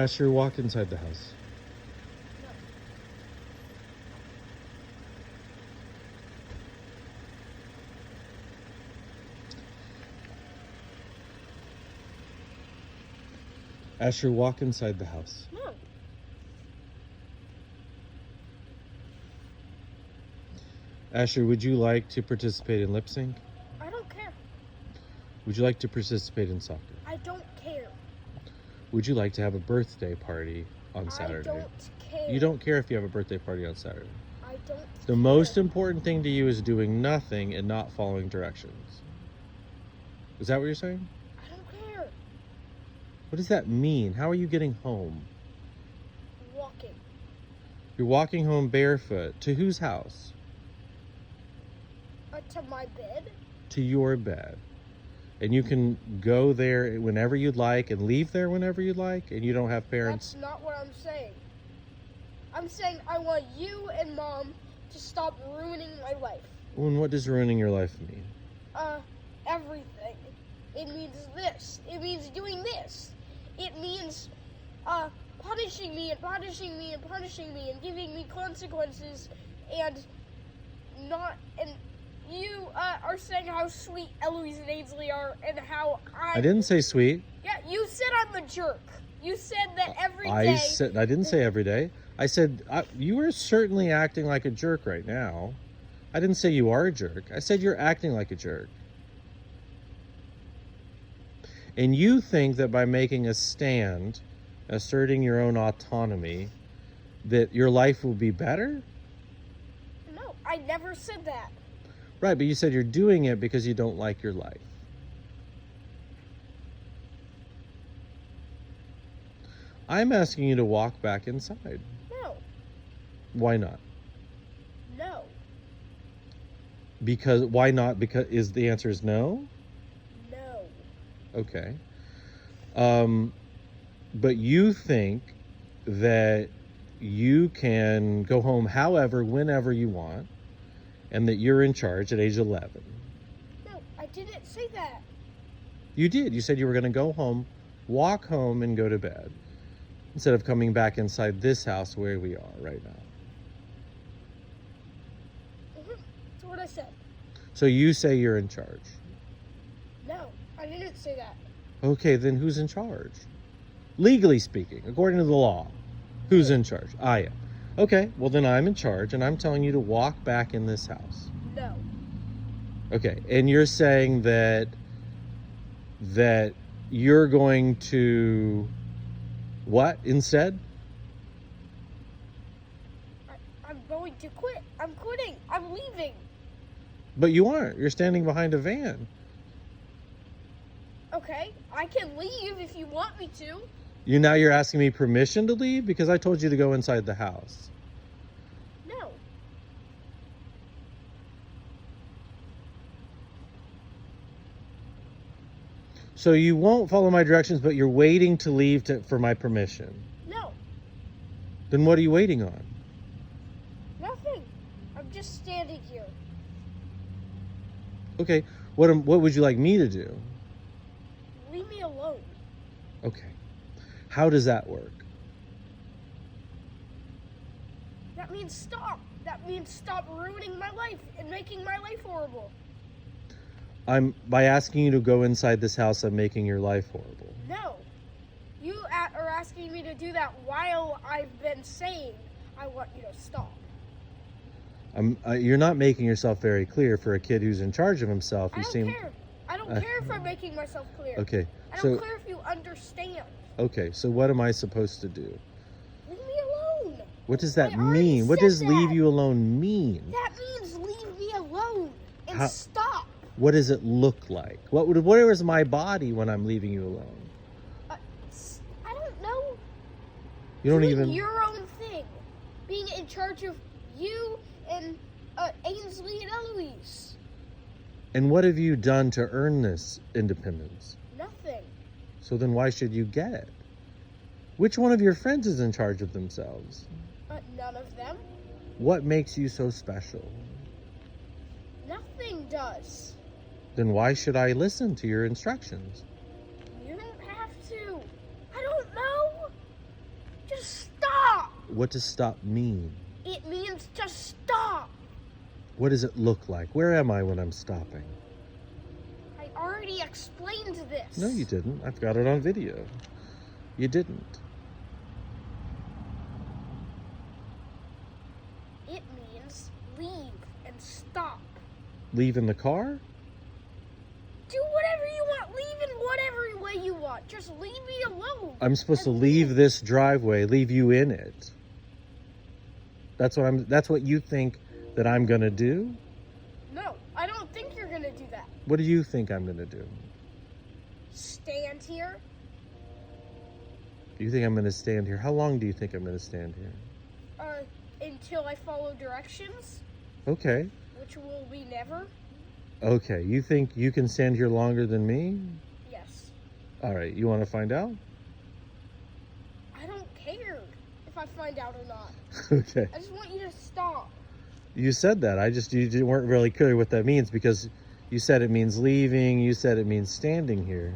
Asher, walk inside the house. Asher, walk inside the house. No. Asher, would you like to participate in lip sync? I don't care. Would you like to participate in soccer? I don't care. Would you like to have a birthday party on Saturday? I don't care. You don't care if you have a birthday party on Saturday. I don't The most important thing to you is doing nothing and not following directions. Is that what you're saying? I don't care. What does that mean? How are you getting home? Walking. You're walking home barefoot. To whose house? To my bed. To your bed. And you can go there whenever you'd like and leave there whenever you'd like, and you don't have parents. That's not what I'm saying. I'm saying I want you and Mom to stop ruining my life. Well, and what does ruining your life mean? Everything. It means this. It means doing this. It means, punishing me and punishing me and punishing me and giving me consequences and you, are saying how sweet Eloise and Ainsley are and how I didn't say sweet. Yeah, you said I'm a jerk. You said that every day. I didn't say every day. I said you are certainly acting like a jerk right now. I didn't say you are a jerk. I said you're acting like a jerk. And you think that by making a stand, asserting your own autonomy, that your life will be better? No, I never said that. Right, but you said you're doing it because you don't like your life. I'm asking you to walk back inside. No. Why not? No. Because, why not? Because, the answer is no? No. Okay. But you think that you can go home however, whenever you want, and that you're in charge at age 11. No, I didn't say that. You did. You said you were going to go home, walk home, and go to bed, instead of coming back inside this house where we are right now. That's what I said. So you say you're in charge. No, I didn't say that. Okay, then who's in charge? Legally speaking, according to the law, who's in charge? I am. Okay, well then I'm in charge, and I'm telling you to walk back in this house. No. Okay, and you're saying that you're going to what instead? I'm going to quit. I'm quitting. I'm leaving. But you aren't. You're standing behind a van. Okay, I can leave if you want me to. You're asking me permission to leave because I told you to go inside the house. No. So you won't follow my directions, but you're waiting to leave for my permission. No. Then what are you waiting on? Nothing. I'm just standing here. Okay, what would you like me to do? Leave me alone. Okay. How does that work? That means stop. That means stop ruining my life and making my life horrible. By asking you to go inside this house, I'm making your life horrible. No. You are asking me to do that while I've been saying I want you to stop. You're not making yourself very clear for a kid who's in charge of himself. I don't care. I don't care if I'm making myself clear. Okay. I don't care if you understand. Okay, so what am I supposed to do? Leave me alone. What does that I already mean? What said does that. leave you alone mean? That means leave me alone and stop. What does it look like? Where is my body when I'm leaving you alone? I don't know. You don't Doing even... your own thing. Being in charge of you and Ainsley and Eloise. And what have you done to earn this independence? Nothing. So then why should you get it? Which one of your friends is in charge of themselves? None of them. What makes you so special? Nothing does. Then why should I listen to your instructions? You don't have to. I don't know. What does stop mean? It means to stop. What does it look like? Where am I when I'm stopping? I already explained this. No, you didn't. I've got it on video. You didn't. It means leave and stop. Leave in the car? Do whatever you want. Leave in whatever way you want. Just leave me alone. I'm supposed to And leave this driveway, leave you in it. That's what you think that I'm going to do? No, I don't think you're going to do that. What do you think I'm going to do? Stand here. You think I'm going to stand here? How long do you think I'm going to stand here? Until I follow directions, Okay. which will be never. Okay. You think you can stand here longer than me? Yes. All right. You want to find out? I don't care if I find out or not. Okay. I just want you to stop. You said that. You weren't really clear what that means because you said it means leaving. You said it means standing here.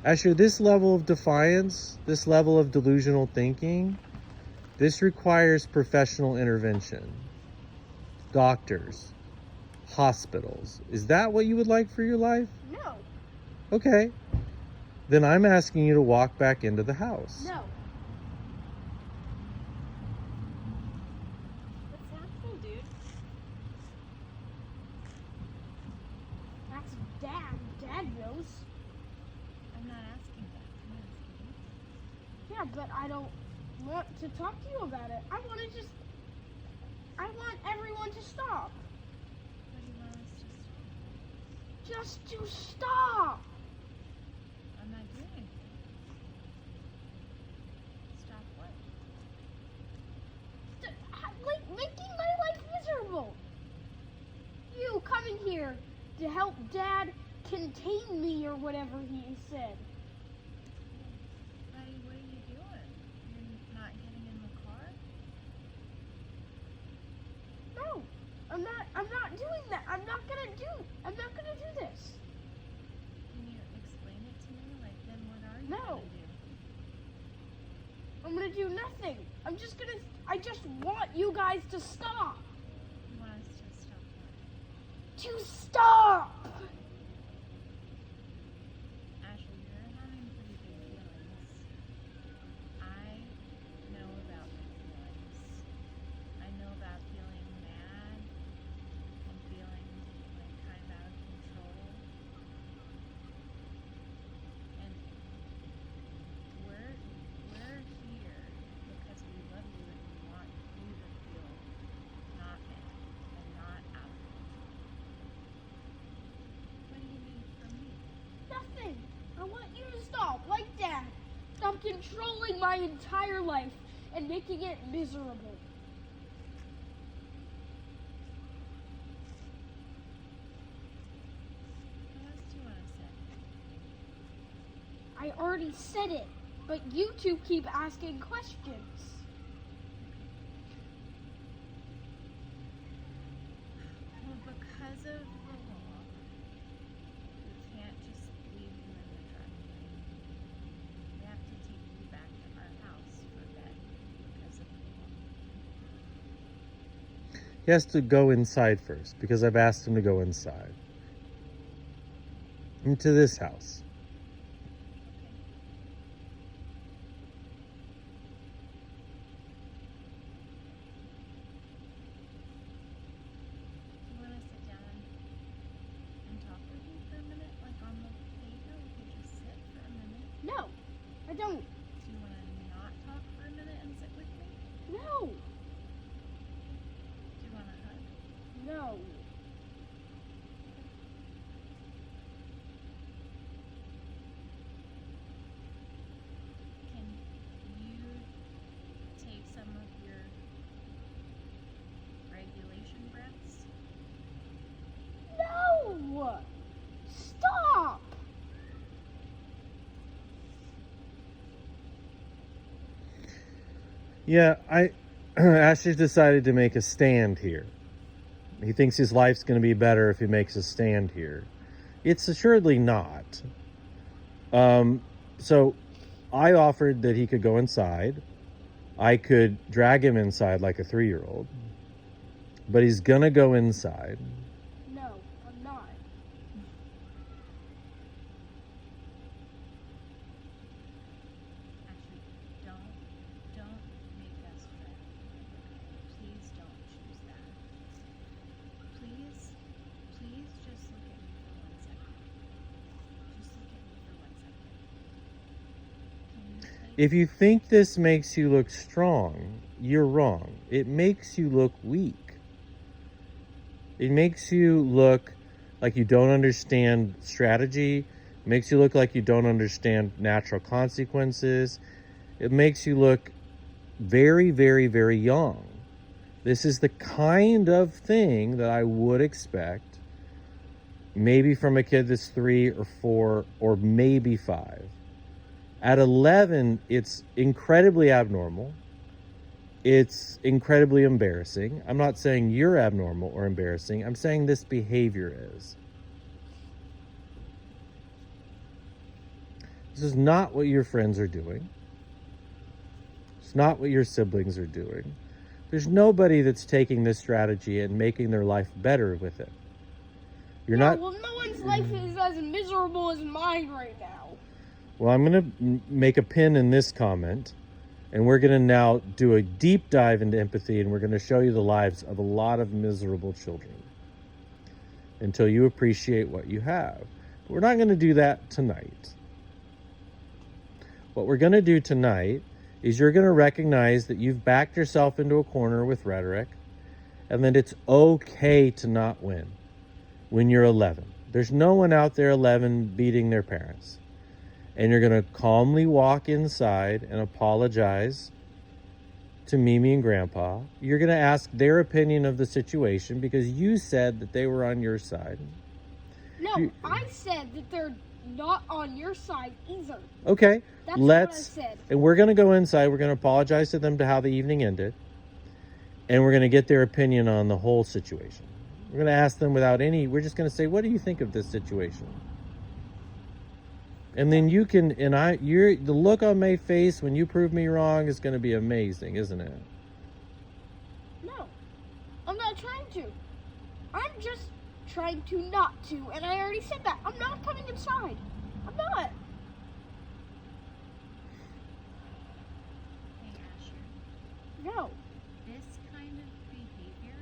Asher, this level of defiance, this level of delusional thinking, this requires professional intervention. Doctors, hospitals. Is that what you would like for your life? No. Okay. Then I'm asking you to walk back into the house. No. What's happening, dude? That's Dad. Dad knows. I'm not asking that. I'm asking you. Yeah, but I don't want to talk to you about it. I want everyone to stop. What do you want us to stop? Just to stop. I'm not doing anything. Stop what? Like making my life miserable. You coming here to help Dad contain me or whatever he said. Buddy, what are you doing? You're not getting in the car? No, I'm not doing that. I'm not gonna do this. Can you explain it to me? Like, then what are you No. gonna do? I'm gonna do nothing. I just want you guys to stop. You want us to stop what? To stop. Ashley, you're having pretty big feelings. I know about my feelings. I know about feeling mad and feeling like kind of out of control. And we're here because we love you and we want you to feel not mad and not out of control. What do you need from me? Nothing. I want you to stop, like Dad. Stop controlling my entire life and making it miserable. What else do you want to say? I already said it, but you two keep asking questions. Well, because of the law, we can't just leave you in the driveway. We have to take you back to our house for bed because of the law. He has to go inside first because I've asked him to go inside. Into this house. Do you want to sit down and talk with me for a minute, like on the pavement? We could just sit for a minute. No, I don't. Do you want to not talk for a minute and sit with me? No, Do you want a hug? no. Can you take some of your regulation breaths? No! Stop! Yeah, Ashley's decided to make a stand here. He thinks his life's going to be better if he makes a stand here. It's assuredly not. So I offered that he could go inside. I could drag him inside like a 3-year-old, but he's gonna go inside. No, I'm not. Actually, don't make us friends. Please don't choose that. Please just look at me for 1 second. Just look at me for 1 second. Can you please? If you think this makes you look strong, you're wrong. It makes you look weak. It makes you look like you don't understand strategy. It makes you look like you don't understand natural consequences. It makes you look very, very, very young. This is the kind of thing that I would expect maybe from a kid that's 3 or 4 or maybe 5. At 11, it's incredibly abnormal. It's incredibly embarrassing. I'm not saying you're abnormal or embarrassing. I'm saying this behavior is. This is not what your friends are doing. It's not what your siblings are doing. There's nobody that's taking this strategy and making their life better with it. You're Yeah, not. well, no one's life is as miserable as mine right now. Well, I'm going to make a pin in this comment, and we're going to now do a deep dive into empathy, and we're going to show you the lives of a lot of miserable children until you appreciate what you have. But we're not going to do that tonight. What we're going to do tonight is you're going to recognize that you've backed yourself into a corner with rhetoric, and that it's okay to not win when you're 11. There's no one out there 11 beating their parents. And you're going to calmly walk inside and apologize to Mimi and Grandpa. You're going to ask their opinion of the situation because you said that they were on your side. No, I said that they're not on your side either. Okay, That's let's. what I said. And we're going to go inside. We're going to apologize to them to how the evening ended. And we're going to get their opinion on the whole situation. We're going to ask them without any, we're just going to say, what do you think of this situation? And then you can, and the look on my face when you prove me wrong is going to be amazing, isn't it? No, I'm not trying to. I'm just trying to not to, and I already said that. I'm not coming inside. I'm not. Hey, Asher, No. this kind of behavior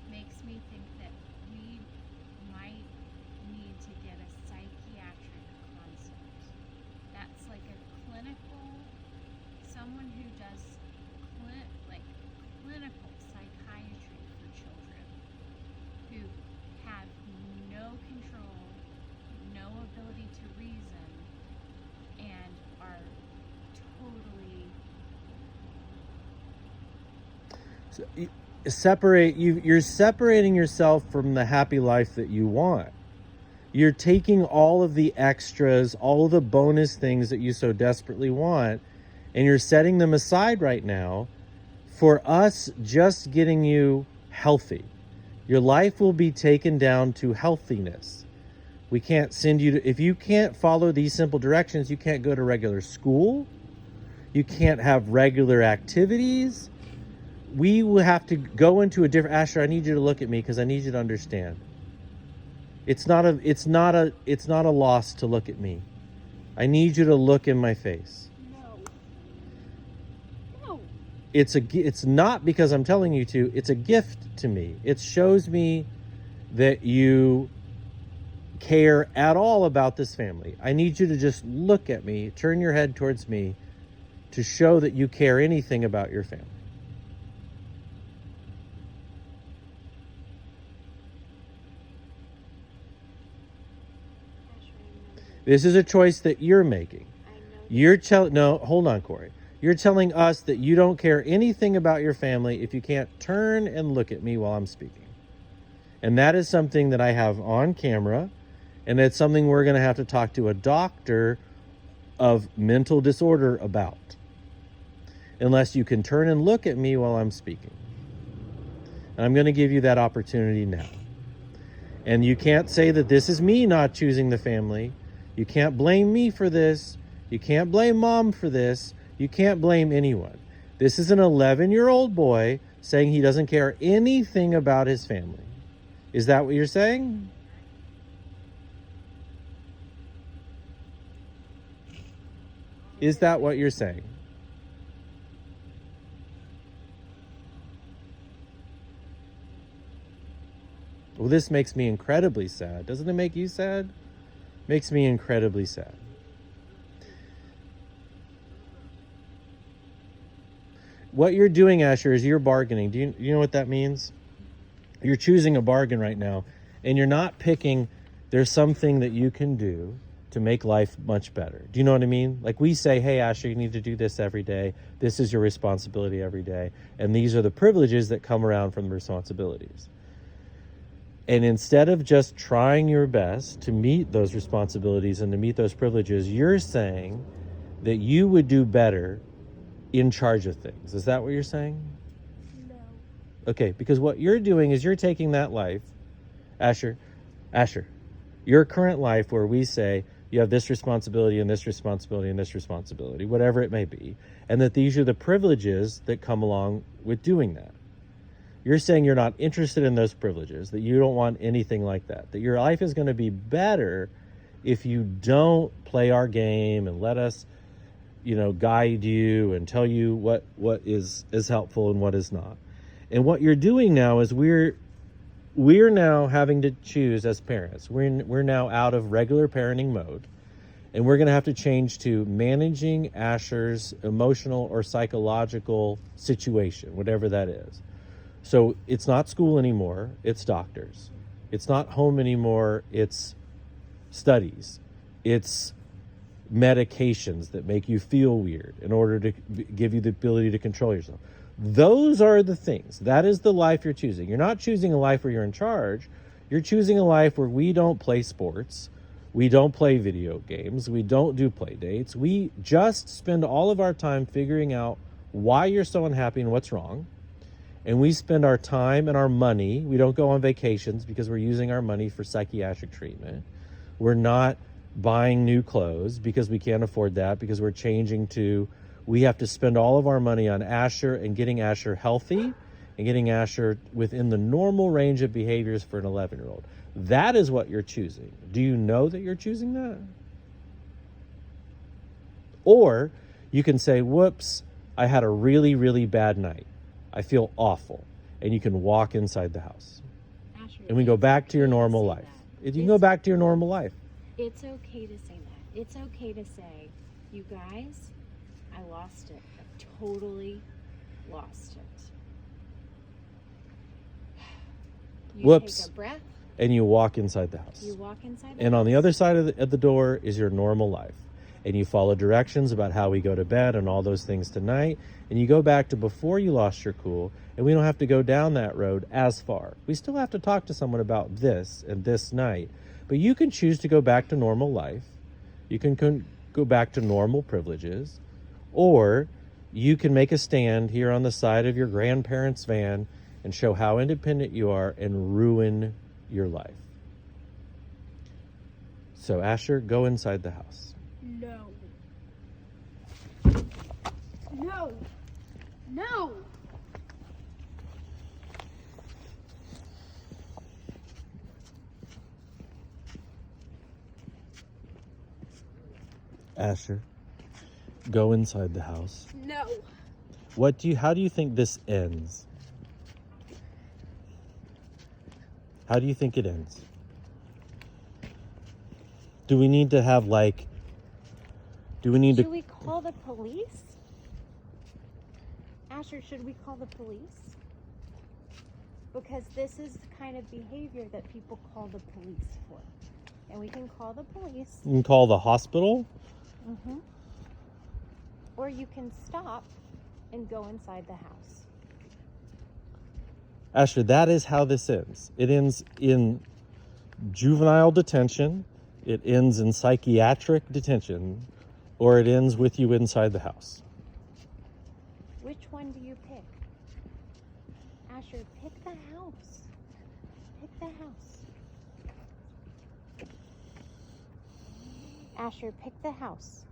makes me think that we might need to get a psychiatric consult. That's like a clinical, someone who does clinical psychiatry for children who have no control, no ability to reason, and are totally So you're separating yourself from the happy life that you want. You're taking all of the extras, all of the bonus things that you so desperately want, and you're setting them aside right now for us just getting you healthy. Your life will be taken down to healthiness. We can't send you to, if you can't follow these simple directions, you can't go to regular school. You can't have regular activities. We will have to go into a different, Asher, I need you to look at me because I need you to understand. It's not a loss to look at me. I need you to look in my face. No. It's not because I'm telling you to, it's a gift to me. It shows me that you care at all about this family. I need you to just look at me, turn your head towards me to show that you care anything about your family. This is a choice that you're making. No, hold on, Corey. You're telling us that you don't care anything about your family if you can't turn and look at me while I'm speaking. And that is something that I have on camera, and it's something we're going to have to talk to a doctor of mental disorder about. Unless you can turn and look at me while I'm speaking. And I'm going to give you that opportunity now. And you can't say that this is me not choosing the family. You can't blame me for this. You can't blame mom for this. You can't blame anyone. This is an 11-year-old boy saying he doesn't care anything about his family. Is that what you're saying? Is that what you're saying? Well, this makes me incredibly sad. Doesn't it make you sad? Makes me incredibly sad. What you're doing, Asher, is you're bargaining. Do you know what that means? You're choosing a bargain right now, and you're not picking, there's something that you can do to make life much better. Do you know what I mean? Like we say, hey, Asher, you need to do this every day. This is your responsibility every day. And these are the privileges that come around from the responsibilities. And instead of just trying your best to meet those responsibilities and to meet those privileges, you're saying that you would do better in charge of things. Is that what you're saying? No. Okay, because what you're doing is you're taking that life, Asher, your current life where we say you have this responsibility and this responsibility and this responsibility, whatever it may be, and that these are the privileges that come along with doing that. You're saying you're not interested in those privileges, that you don't want anything like that your life is going to be better if you don't play our game and let us, guide you and tell you what is helpful and what is not. And what you're doing now is we're now having to choose as parents. We're now out of regular parenting mode, and we're going to have to change to managing Asher's emotional or psychological situation, whatever that is. So it's not school anymore, it's doctors. It's not home anymore, it's studies. It's medications that make you feel weird in order to give you the ability to control yourself. Those are the things. That is the life you're choosing. You're not choosing a life where you're in charge. You're choosing a life where we don't play sports. We don't play video games. We don't do play dates. We just spend all of our time figuring out why you're so unhappy and what's wrong. And we spend our time and our money. We don't go on vacations because we're using our money for psychiatric treatment. We're not buying new clothes because we can't afford that, because we're changing to, we have to spend all of our money on Asher and getting Asher healthy and getting Asher within the normal range of behaviors for an 11-year-old. That is what you're choosing. Do you know that you're choosing that? Or you can say, whoops, I had a really, really bad night. I feel awful. And you can walk inside the house. Asher, And we go back to your normal life. You can go back to your normal life. It's okay to say that. It's okay to say, you guys, I lost it. I totally lost it. You Whoops. take a breath. And you walk inside the house. You walk inside the And house. on the other side of the door is your normal life. And you follow directions about how we go to bed and all those things tonight. And you go back to before you lost your cool. And we don't have to go down that road as far. We still have to talk to someone about this and this night. But you can choose to go back to normal life. You can go back to normal privileges. Or you can make a stand here on the side of your grandparents' van and show how independent you are and ruin your life. So Asher, go inside the house. No. No. No. Asher, go inside the house. No. How do you think this ends? How do you think it ends? Do we need to have Should we call the police? Asher, should we call the police? Because this is the kind of behavior that people call the police for. And we can call the police. You can call the hospital? Mm-hmm. Or you can stop and go inside the house. Asher, that is how this ends. It ends in juvenile detention, it ends in psychiatric detention, or it ends with you inside the house. Which one do you pick? Asher, pick the house. Pick the house. Asher, pick the house.